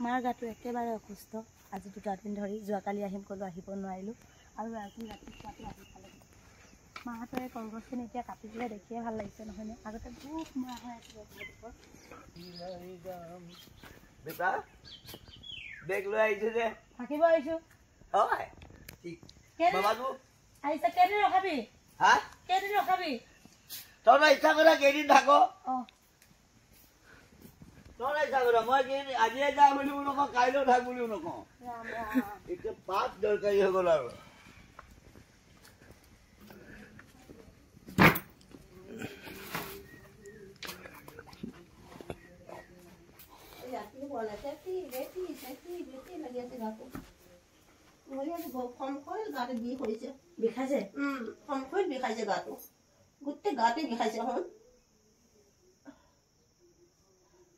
মাৰ গাটো একেবাৰে অসুস্থ। আজি 2 দিন ধৰি যোৱাকালি আহিম ক'লো আহিব নোৱাৰিলোঁ আৰু আজি ৰাতিপুৱাতে আহি পালে। মাহঁতে কলগছখিনি এতিয়া কাটি দিলে দেখিয়ে ভাল লাগিছে নহয়নে? আগতে বহুত মৰা হৈ আছিলে। বেটা বেগ লৈ আহিছে যে থাকিব আহিছোঁ। হয় ঠিক বাবাটো আহিছে। কেইদিন ৰখাবি? হা কেইদিন ৰখাবি? তই ইচ্ছা কৰা কেইদিন থাক। অঁ তই ইচ্ছা কৰা মই কেইদিন আজিয়ে যাম বুলিও নকওঁ, কাইলৈও থাক বুলিও নকওঁ। এতিয়া পাত দৰকাৰী হৈ গ'ল আৰু বিষাইছে গাটো গোটেই গাতে বিষাইছে।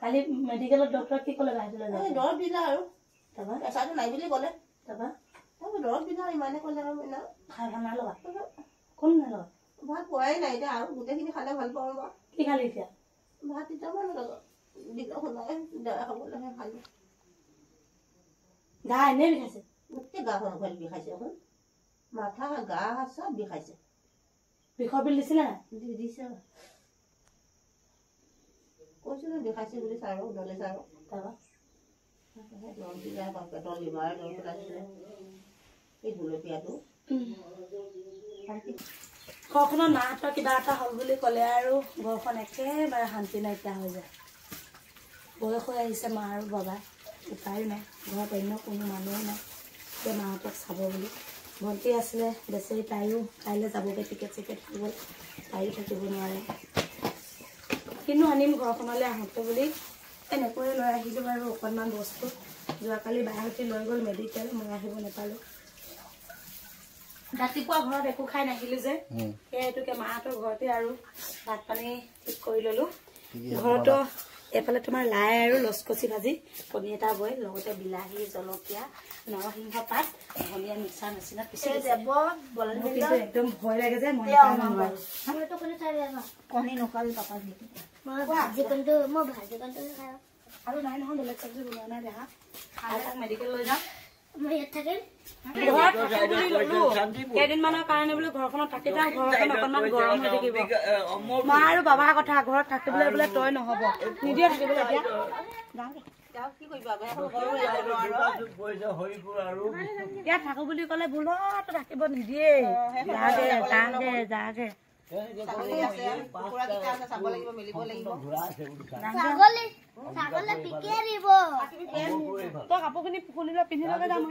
কালি মেডিকেলত ডক্টৰ কি ক'লে? দৰৱ দিলে আৰু তাৰপৰা প্ৰেছাৰটো নাই বুলি ক'লে। তাৰপৰা দৰৱ দিলে ইমানে ক'লে আৰু খাই ভাল নাই লগা। কোন নাই লগা? ভাত খোৱাই নাই এতিয়া আৰু গোটেইখিনি খালে ভাল পাওঁ বাৰু। কি খালি এতিয়া? ভাত এতিয়া মানে দিলে শুনাই দৰা খাবলৈহে খালো। গা এনেই বিষাইছে? গোটেই গাখন বিষাইছে। মাথা গা চব বিষাইছে। বিষৰ বিল দিছিলে নাই? দিছে কৈছিলো বিষাইছে বুলি ছাৰক দলে ছাৰক। তাৰপৰা দৰৱ দিলে পেটৰ লিভাৰ দৰৱ ওলাইছিলে এই গুলপীয়াটো। ঘৰখনৰ মাহঁতৰ কিবা এটা হ'ল বুলি ক'লে আৰু ঘৰখন একেবাৰে শান্তি নাইকিয়া হৈ যায়। বয়স হৈ আহিছে মা আৰু বাবা, উপায়ো নাই। ঘৰত অন্য কোনো মানুহে নাই যে মাহঁতক চাব বুলি। ভণ্টি আছিলে বেচেৰি, তাইও কাইলৈ যাবগৈ, টিকেট চিকেট হৈ গ'ল, তাইও থাকিব নোৱাৰে। কিন্তু আনিম ঘৰখনলৈ আহোঁতে বুলি এনেকৈয়ে লৈ আহিলোঁ বাৰু অকণমান বস্তু। যোৱাকালি বাহঁতি লৈ গ'ল মেডিকেল, মই আহিব নাপালোঁ। ৰাতিপুৱা ঘৰত একো খাই নাহিলোঁ যে, সেইটোকে মাহঁতৰ ঘৰতে আৰু ভাত পানী ঠিক কৰি ল'লোঁ। ঘৰতো এইফালে তোমাৰ লাই আৰু লচকচি ভাজি, কণী এটা বইল, লগতে বিলাহী, জলকীয়া, নৰসিংহ পাত, ধনিয়া মিক্সাৰ নিচিনা পিচি কিন্তু একদম ভয় লাগে যে মই কণী নোখোৱাবি পাপাক আৰু নাই নহয় বেলেগ চব্জি বনোৱা নাই। দেখা তাক মেডিকেল লৈ যাম। কেইদিনমানৰ কাৰণে বোলো ঘৰখনত থাকি যাম, ঘৰখন অকণমান গৰম হৈ থাকিব। মা আৰু বাবাৰ কথা, ঘৰত থাকিবলৈ বোলে তই নহব, নিদিয়ে থাকিবলৈ। এতিয়া থাকো বুলি ক'লে বোলত থাকিব নিদিয়ে। যাগে তই কাপোৰখিনি খুলিলে পিন্ধি লগে যাম।